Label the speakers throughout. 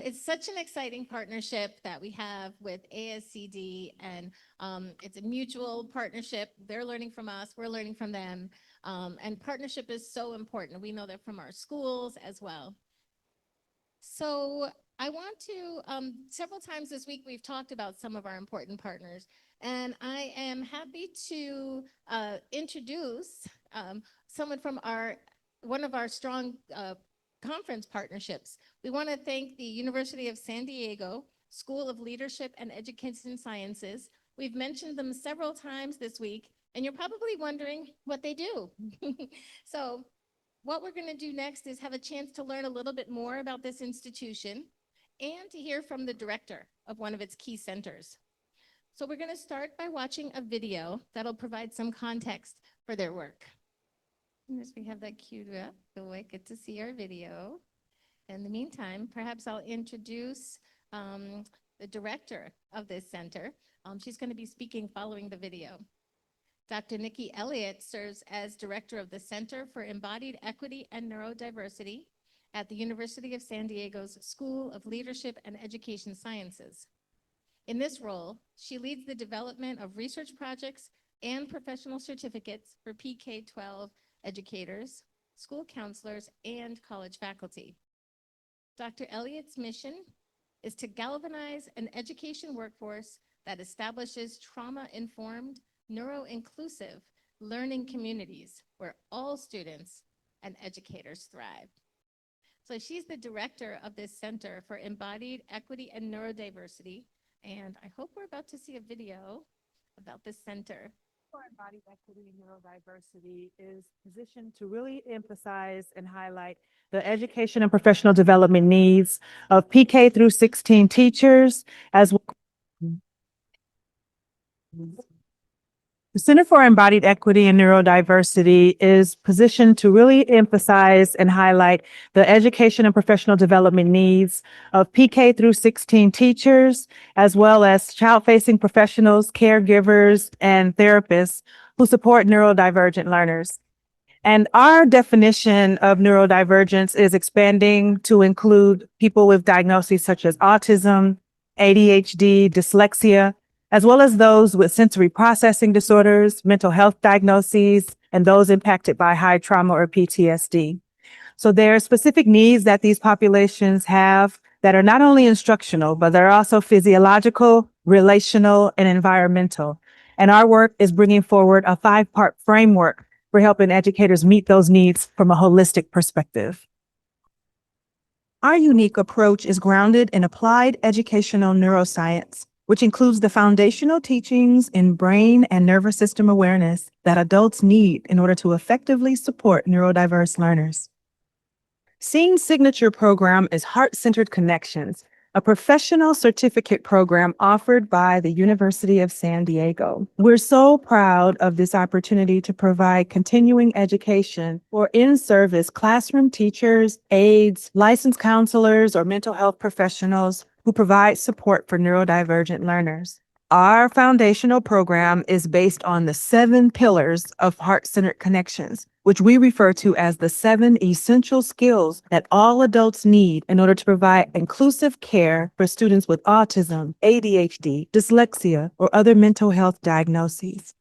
Speaker 1: It's such an exciting partnership that we have with ASCD, and it's a mutual partnership. They're learning from us, we're learning from them, and partnership is so important. We know that from our schools as well. So I want to, several times this week, we've talked about some of our important partners, and I am happy to introduce someone from one of our strong conference partnerships. We want to thank the University of San Diego School of Leadership and Education Sciences. We've mentioned them several times this week, and you're probably wondering what they do. So what we're going to do next is have a chance to learn a little bit more about this institution and to hear from the director of one of its key centers. So we're going to start by watching a video that'll provide some context for their work. And as we have that queued up, you'll get to see our video. In the meantime, perhaps I'll introduce the director of this center. She's going to be speaking following the video. Dr. Niki Elliott serves as director of the Center for Embodied Equity and Neurodiversity at the University of San Diego's School of Leadership and Education Sciences. In this role, she leads the development of research projects and professional certificates for PK-12 educators, school counselors, and college faculty. Dr. Elliott's mission is to galvanize an education workforce that establishes trauma-informed, neuro-inclusive learning communities where all students and educators thrive. So she's the director of this Center for Embodied Equity and Neurodiversity, and I hope we're about to see a video about this center.
Speaker 2: For Embodied Equity and Neurodiversity is positioned to really emphasize and highlight the education and professional development needs of PK through 16 teachers, as well. The Center for Embodied Equity and Neurodiversity is positioned to really emphasize and highlight the education and professional development needs of PK through 16 teachers, as well as child-facing professionals, caregivers, and therapists who support neurodivergent learners. And our definition of neurodivergence is expanding to include people with diagnoses such as autism, ADHD, dyslexia, as well as those with sensory processing disorders, mental health diagnoses, and those impacted by high trauma or PTSD. So there are specific needs that these populations have that are not only instructional, but they're also physiological, relational, and environmental. And our work is bringing forward a 5-part framework for helping educators meet those needs from a holistic perspective. Our unique approach is grounded in applied educational neuroscience, which includes the foundational teachings in brain and nervous system awareness that adults need in order to effectively support neurodiverse learners. SEEN's signature program is Heart-Centered Connections, a professional certificate program offered by the University of San Diego. We're so proud of this opportunity to provide continuing education for in-service classroom teachers, aides, licensed counselors, or mental health professionals who provide support for neurodivergent learners. Our foundational program is based on the 7 pillars of Heart-Centered Connections, which we refer to as the 7 essential skills that all adults need in order to provide inclusive care for students with autism, ADHD, dyslexia, or other mental health diagnoses.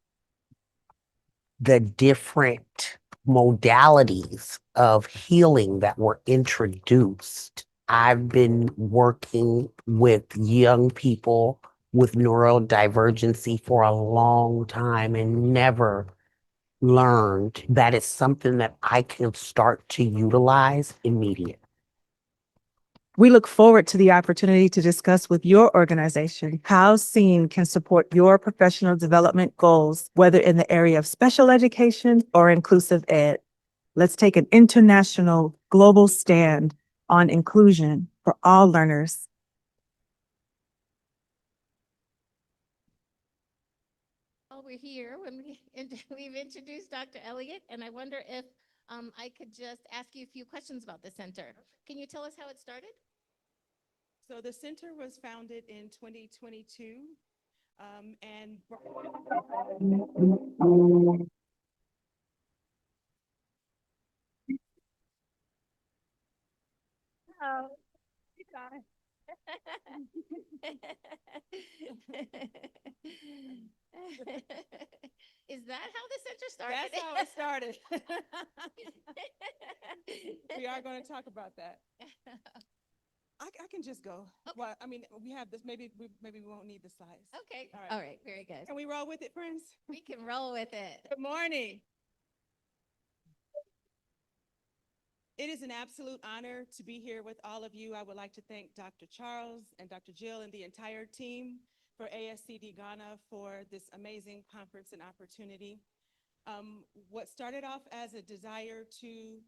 Speaker 3: The different modalities of healing that were introduced. I've been working with young people with neurodivergency for a long time and never learned that it's something that I can start to utilize immediately.
Speaker 2: We look forward to the opportunity to discuss with your organization how SEEN can support your professional development goals, whether in the area of special education or inclusive ed. Let's take an international, global stand on inclusion for all learners.
Speaker 1: While we're here, we've introduced Dr. Elliott, and I wonder if I could just ask you a few questions about the center. Can you tell us how it started?
Speaker 4: So the center was founded in 2022, and
Speaker 1: Is that how the center started?
Speaker 4: That's how it started. We are going to talk about that. I can just go.
Speaker 1: Okay.
Speaker 4: Well, I mean, we have this, maybe we won't need the slides.
Speaker 1: Okay,
Speaker 4: All right.
Speaker 1: all right, very good.
Speaker 4: Can we roll with it, friends?
Speaker 1: We can roll with it.
Speaker 4: Good morning. It is an absolute honor to be here with all of you. I would like to thank Dr. Charles and Dr. Jill and the entire team for ASCD Ghana for this amazing conference and opportunity. What started off as a desire to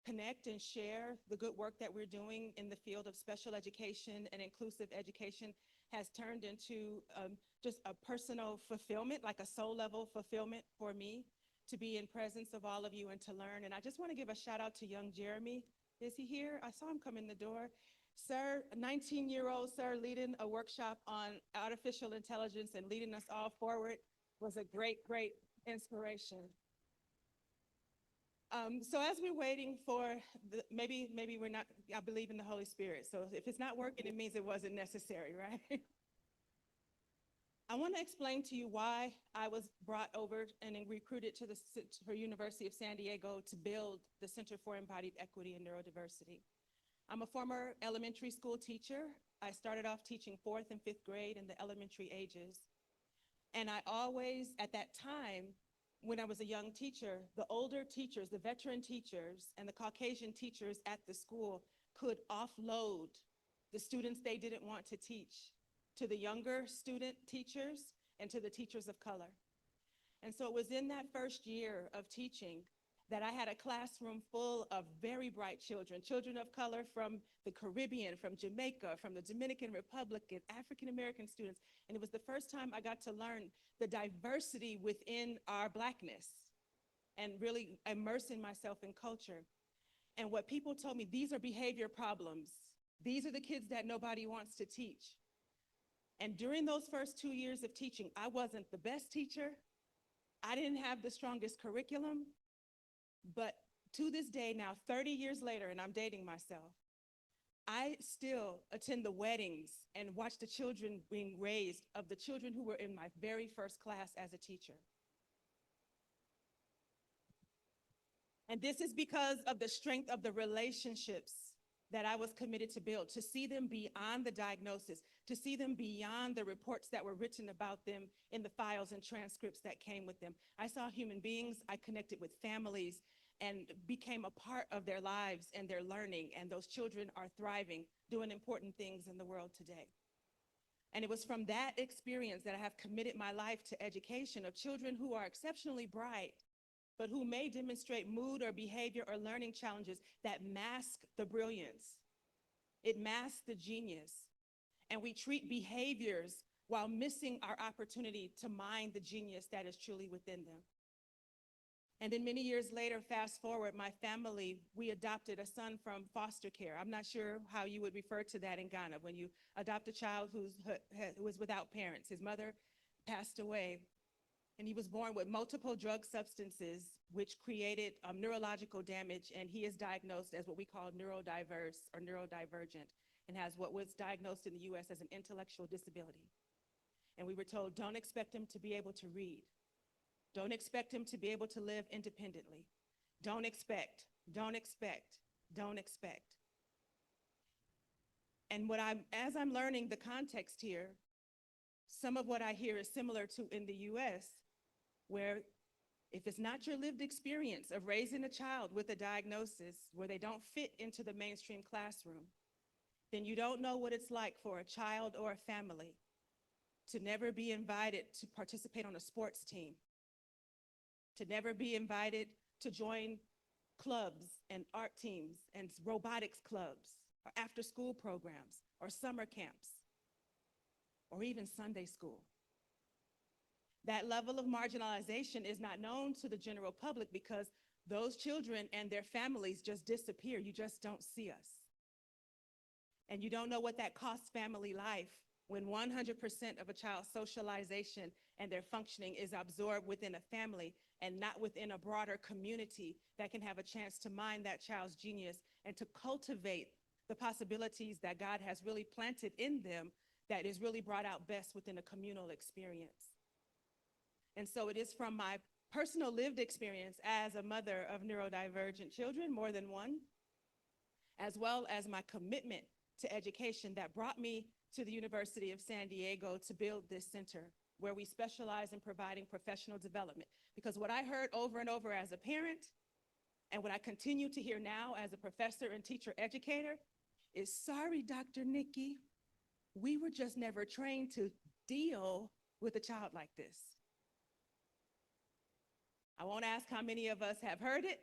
Speaker 4: connect and share the good work that we're doing in the field of special education and inclusive education has turned into just a personal fulfillment, like a soul level fulfillment for me, to be in presence of all of you and to learn. And I just want to give a shout out to young Jeremy. Is he here? I saw him come in the door. Sir, a 19-year-old sir leading a workshop on artificial intelligence and leading us all forward was a great, great inspiration. So as we're waiting for, maybe we're not, I believe in the Holy Spirit. So if it's not working, it means it wasn't necessary, right? I want to explain to you why I was brought over and recruited to the University of San Diego to build the Center for Embodied Equity and Neurodiversity. I'm a former elementary school teacher. I started off teaching 4th and 5th grade in the elementary ages. And I always, at that time, when I was a young teacher, the older teachers, the veteran teachers, and the Caucasian teachers at the school could offload the students they didn't want to teach to the younger student teachers and to the teachers of color. And so it was in that first year of teaching that I had a classroom full of very bright children, children of color from the Caribbean, from Jamaica, from the Dominican Republic, and African-American students. And it was the first time I got to learn the diversity within our Blackness and really immersing myself in culture. And what people told me, these are behavior problems. These are the kids that nobody wants to teach. And during those first 2 years of teaching, I wasn't the best teacher. I didn't have the strongest curriculum. But to this day now, 30 years later, and I'm dating myself, I still attend the weddings and watch the children being raised of the children who were in my very first class as a teacher. And this is because of the strength of the relationships that I was committed to build, to see them beyond the diagnosis, to see them beyond the reports that were written about them in the files and transcripts that came with them. I saw human beings, I connected with families, and became a part of their lives and their learning, and those children are thriving, doing important things in the world today. And it was from that experience that I have committed my life to education of children who are exceptionally bright, but who may demonstrate mood or behavior or learning challenges that mask the brilliance. It masks the genius. And we treat behaviors while missing our opportunity to mine the genius that is truly within them. And then many years later, fast forward, my family, we adopted a son from foster care. I'm not sure how you would refer to that in Ghana when you adopt a child who was without parents. His mother passed away, and he was born with multiple drug substances, which created neurological damage, and he is diagnosed as what we call neurodiverse or neurodivergent, and has what was diagnosed in the US as an intellectual disability. And we were told, don't expect him to be able to read. Don't expect him to be able to live independently. Don't expect, don't expect, don't expect. And as I'm learning the context here, some of what I hear is similar to in the US, where if it's not your lived experience of raising a child with a diagnosis where they don't fit into the mainstream classroom, then you don't know what it's like for a child or a family to never be invited to participate on a sports team, to never be invited to join clubs and art teams and robotics clubs or after-school programs or summer camps or even Sunday school. That level of marginalization is not known to the general public because those children and their families just disappear. You just don't see us. And you don't know what that costs family life when 100% of a child's socialization and their functioning is absorbed within a family and not within a broader community that can have a chance to mine that child's genius and to cultivate the possibilities that God has really planted in them that is really brought out best within a communal experience. And so it is from my personal lived experience as a mother of neurodivergent children, more than one, as well as my commitment to education that brought me to the University of San Diego to build this center where we specialize in providing professional development. Because what I heard over and over as a parent, and what I continue to hear now as a professor and teacher educator, is sorry, Dr. Niki, we were just never trained to deal with a child like this. I won't ask how many of us have heard it.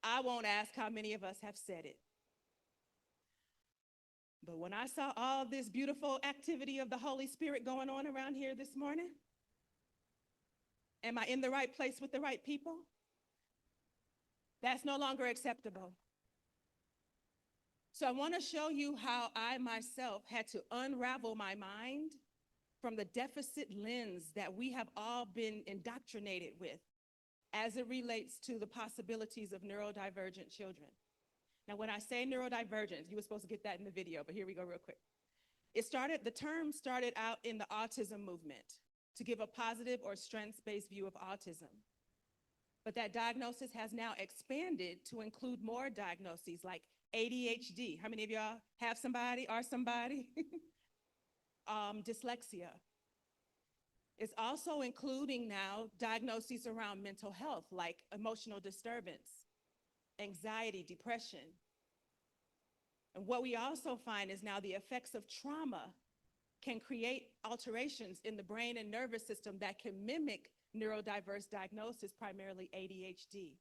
Speaker 4: I won't ask how many of us have said it. But when I saw all this beautiful activity of the Holy Spirit going on around here this morning, am I in the right place with the right people? That's no longer acceptable. So I want to show you how I myself had to unravel my mind from the deficit lens that we have all been indoctrinated with as it relates to the possibilities of neurodivergent children. Now, when I say neurodivergent, you were supposed to get that in the video, but here we go real quick. The term started out in the autism movement to give a positive or strengths-based view of autism. But that diagnosis has now expanded to include more diagnoses like ADHD. How many of y'all have somebody, are somebody? Dyslexia. It's also including now diagnoses around mental health like emotional disturbance, anxiety, depression. And what we also find is now the effects of trauma can create alterations in the brain and nervous system that can mimic neurodiverse diagnosis, primarily ADHD.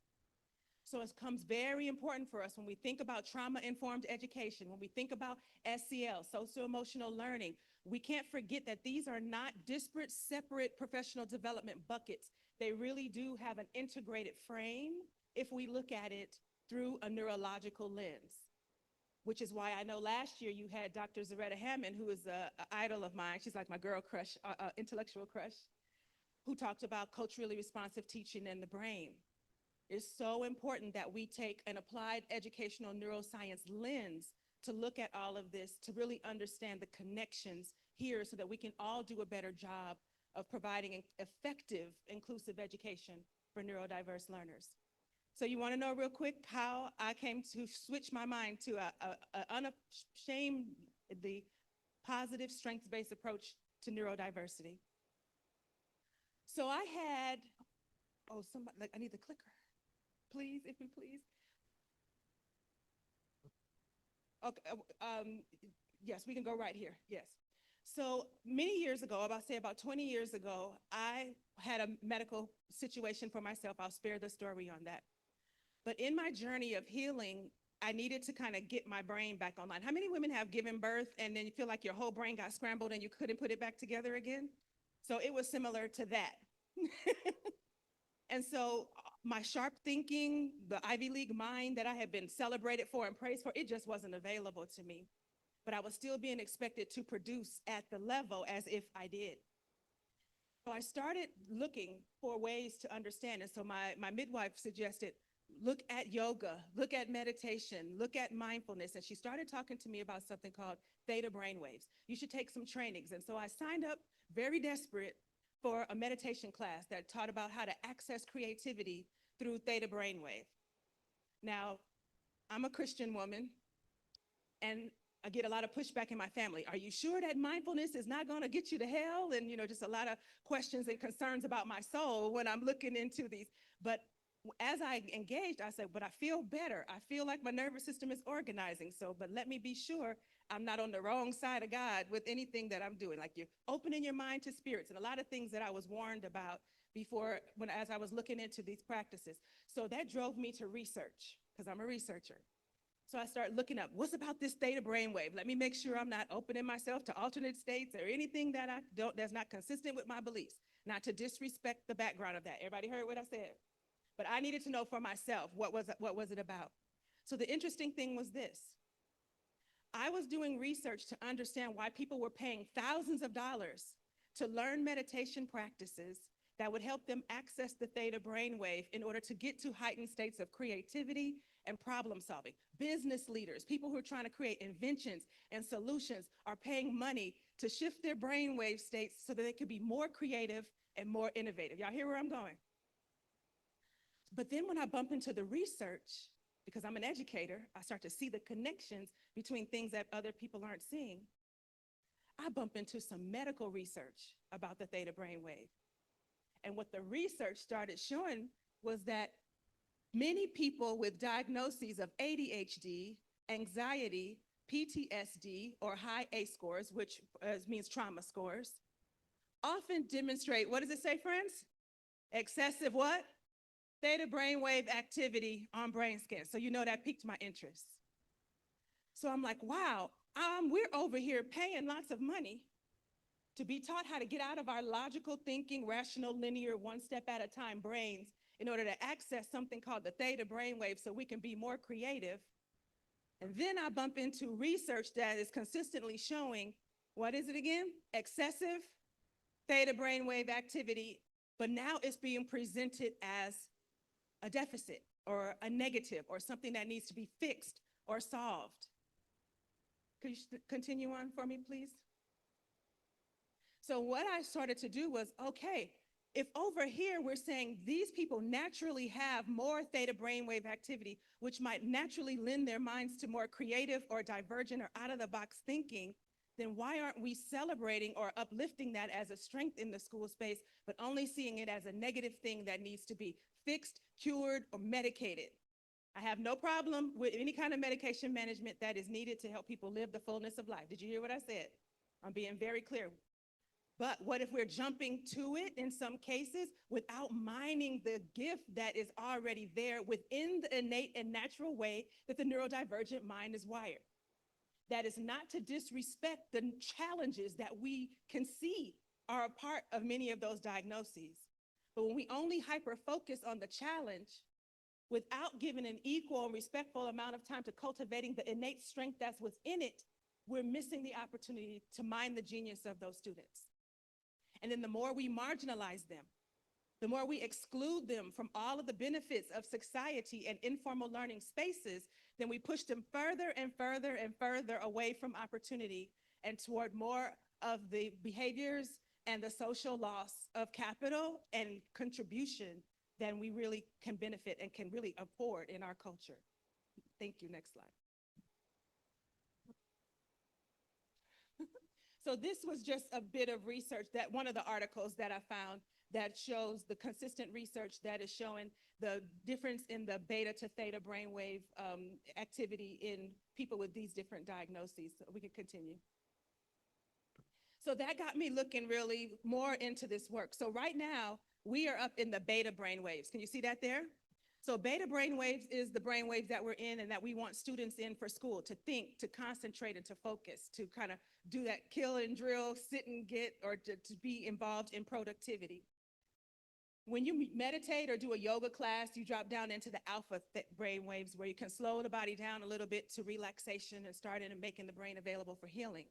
Speaker 4: So it becomes very important for us when we think about trauma-informed education, when we think about SEL, socio-emotional learning, we can't forget that these are not disparate, separate professional development buckets. They really do have an integrated frame if we look at it through a neurological lens, which is why I know last year you had Dr. Zaretta Hammond, who is an idol of mine. She's like my girl crush, intellectual crush, who talked about culturally responsive teaching in the brain. It's so important that we take an applied educational neuroscience lens to look at all of this, to really understand the connections here so that we can all do a better job of providing an effective, inclusive education for neurodiverse learners. So you want to know real quick how I came to switch my mind to an unashamedly positive, strengths-based approach to neurodiversity. So I had, oh, somebody, like, I need the clicker. Please, if you please. Okay, yes, we can go right here, yes. So many years ago, about 20 years ago, I had a medical situation for myself. I'll spare the story on that. But in my journey of healing, I needed to kind of get my brain back online. How many women have given birth and then you feel like your whole brain got scrambled and you couldn't put it back together again? So it was similar to that. And so my sharp thinking, the Ivy League mind that I had been celebrated for and praised for, it just wasn't available to me. But I was still being expected to produce at the level as if I did. So I started looking for ways to understand. And so my midwife suggested, look at yoga, look at meditation, look at mindfulness. And she started talking to me about something called theta brainwaves. You should take some trainings. And so I signed up very desperate for a meditation class that taught about how to access creativity through theta brainwave. Now, I'm a Christian woman, and I get a lot of pushback in my family. Are you sure that mindfulness is not going to get you to hell? And, just a lot of questions and concerns about my soul when I'm looking into these. But as I engaged, I said, but I feel better. I feel like my nervous system is organizing. So, but let me be sure I'm not on the wrong side of God with anything that I'm doing. Like, you're opening your mind to spirits and a lot of things that I was warned about before, as I was looking into these practices. So that drove me to research, because I'm a researcher. So I started looking up, what's about this theta brainwave? Let me make sure I'm not opening myself to alternate states or anything that that's not consistent with my beliefs, not to disrespect the background of that. Everybody heard what I said? But I needed to know for myself, what was it about? So the interesting thing was this. I was doing research to understand why people were paying thousands of dollars to learn meditation practices that would help them access the theta brainwave in order to get to heightened states of creativity and problem solving. Business leaders, people who are trying to create inventions and solutions, are paying money to shift their brainwave states so that they can be more creative and more innovative. Y'all hear where I'm going? But then when I bump into the research, because I'm an educator, I start to see the connections between things that other people aren't seeing. I bump into some medical research about the theta brainwave. And what the research started showing was that many people with diagnoses of ADHD, anxiety, PTSD, or high ACE scores, which means trauma scores, often demonstrate, what does it say, friends? Excessive what? Theta brainwave activity on brain scans. So you know that piqued my interest. So I'm like, wow, we're over here paying lots of money to be taught how to get out of our logical thinking, rational, linear, one step at a time brains in order to access something called the theta brainwave so we can be more creative. And then I bump into research that is consistently showing, what is it again? Excessive theta brainwave activity, but now it's being presented as a deficit or a negative or something that needs to be fixed or solved. Could you continue on for me, please? So what I started to do was, okay, if over here we're saying these people naturally have more theta brainwave activity, which might naturally lend their minds to more creative or divergent or out-of-the-box thinking, then why aren't we celebrating or uplifting that as a strength in the school space, but only seeing it as a negative thing that needs to be fixed, cured, or medicated? I have no problem with any kind of medication management that is needed to help people live the fullness of life. Did you hear what I said? I'm being very clear. But what if we're jumping to it in some cases without mining the gift that is already there within the innate and natural way that the neurodivergent mind is wired? That is not to disrespect the challenges that we can see are a part of many of those diagnoses. But when we only hyper-focus on the challenge without giving an equal and respectful amount of time to cultivating the innate strength that's within it, we're missing the opportunity to mine the genius of those students. And then the more we marginalize them, the more we exclude them from all of the benefits of society and informal learning spaces, then we push them further and further and further away from opportunity and toward more of the behaviors and the social loss of capital and contribution than we really can benefit and can really afford in our culture. Thank you. Next slide. So this was just a bit of research, that one of the articles that I found that shows the consistent research that is showing the difference in the beta to theta brainwave activity in people with these different diagnoses. So we can continue. So that got me looking really more into this work. So right now, we are up in the beta brainwaves. Can you see that there? So beta brainwaves is the brainwaves that we're in and that we want students in for school, to think, to concentrate, and to focus, to kind of do that kill and drill, sit and get, or to be involved in productivity. When you meditate or do a yoga class, you drop down into the alpha brainwaves, where you can slow the body down a little bit to relaxation and start in and making the brain available for healing.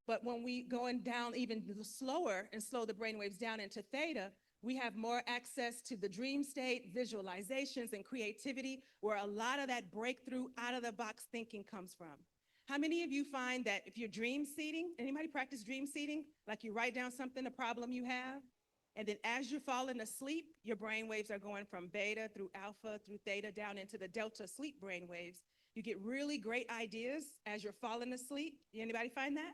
Speaker 4: But when we going down even slower and slow the brainwaves down into theta, we have more access to the dream state, visualizations, and creativity, where a lot of that breakthrough out-of-the-box thinking comes from. How many of you find that if you're dream seeding, anybody practice dream seeding? Like you write down something, a problem you have, and then as you're falling asleep, your brainwaves are going from beta through alpha through theta down into the delta sleep brainwaves. You get really great ideas as you're falling asleep. Anybody find that?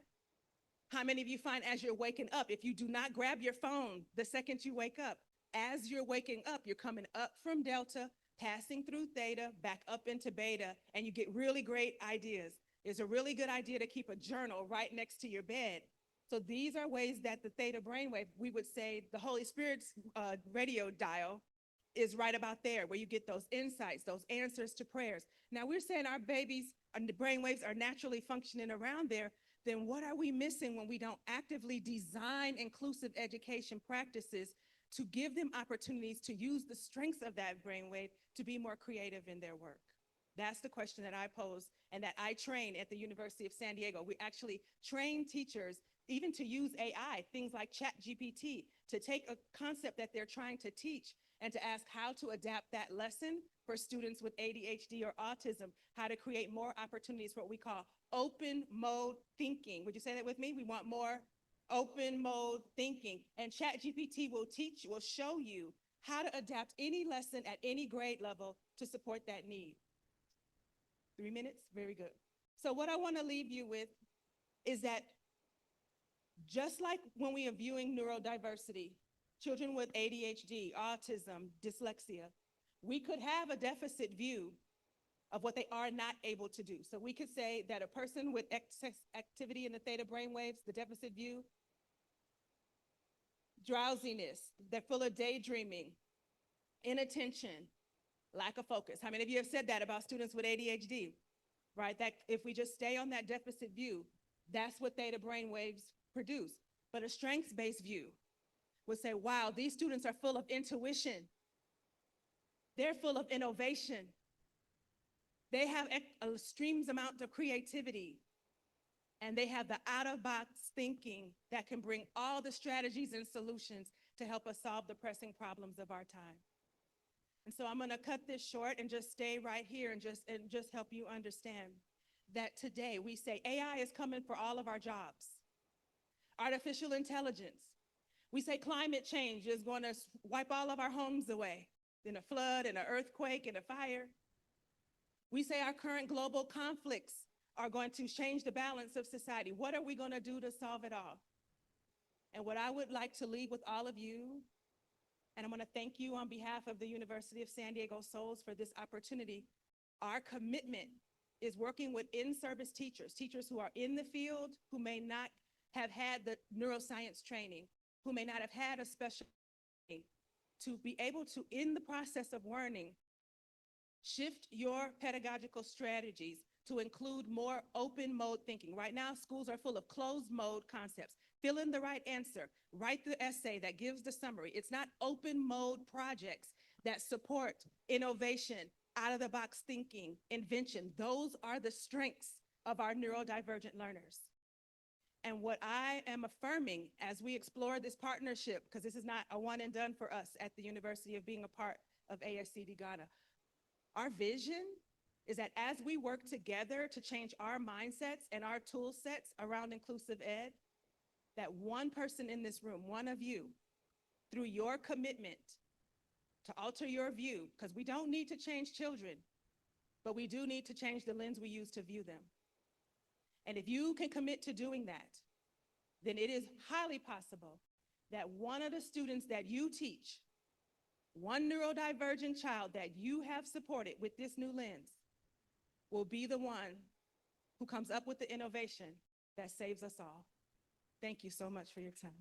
Speaker 4: How many of you find as you're waking up, if you do not grab your phone the second you wake up, as you're waking up, you're coming up from delta, passing through theta, back up into beta, and you get really great ideas. It's a really good idea to keep a journal right next to your bed. So these are ways that the theta brainwave, we would say the Holy Spirit's radio dial is right about there, where you get those insights, those answers to prayers. Now we're saying our babies and the brainwaves are naturally functioning around there. Then what are we missing when we don't actively design inclusive education practices to give them opportunities to use the strengths of that brainwave to be more creative in their work? That's the question that I pose and that I train at the University of San Diego. We actually train teachers even to use AI, things like ChatGPT, to take a concept that they're trying to teach and to ask how to adapt that lesson for students with ADHD or autism, how to create more opportunities for what we call open mode thinking. Would you say that with me? We want more open mode thinking. And ChatGPT will show you how to adapt any lesson at any grade level to support that need. 3 minutes? Very good. So what I want to leave you with is that just like when we are viewing neurodiversity, children with ADHD, autism, dyslexia, we could have a deficit view of what they are not able to do. So we could say that a person with excess activity in the theta brainwaves, the deficit view, drowsiness, they're full of daydreaming, inattention, lack of focus. How many of you have said that about students with ADHD, right? That if we just stay on that deficit view, that's what theta brainwaves produce. But a strengths-based view would say, wow, these students are full of intuition. They're full of innovation. They have extreme amount of creativity. And they have the out-of-box thinking that can bring all the strategies and solutions to help us solve the pressing problems of our time. And so I'm going to cut this short and just stay right here and just help you understand that today we say AI is coming for all of our jobs. Artificial intelligence. We say climate change is going to wipe all of our homes away in a flood, in an earthquake, in a fire. We say our current global conflicts are going to change the balance of society. What are we going to do to solve it all? And what I would like to leave with all of you, and I'm going to thank you on behalf of the University of San Diego Souls for this opportunity. Our commitment is working with in-service teachers, teachers who are in the field, who may not have had the neuroscience training, who may not have had a special training, to be able to, in the process of learning, shift your pedagogical strategies to include more open mode thinking. Right now, schools are full of closed mode concepts. Fill in the right answer, write the essay that gives the summary. It's not open mode projects that support innovation, out of the box thinking, invention. Those are the strengths of our neurodivergent learners. And what I am affirming as we explore this partnership, because this is not a one and done for us at the University of being a part of ASCD Ghana, our vision is that as we work together to change our mindsets and our tool sets around inclusive ed, that one person in this room, one of you, through your commitment to alter your view, because we don't need to change children, but we do need to change the lens we use to view them. And if you can commit to doing that, then it is highly possible that one of the students that you teach, one neurodivergent child that you have supported with this new lens, will be the one who comes up with the innovation that saves us all. Thank you so much for your time.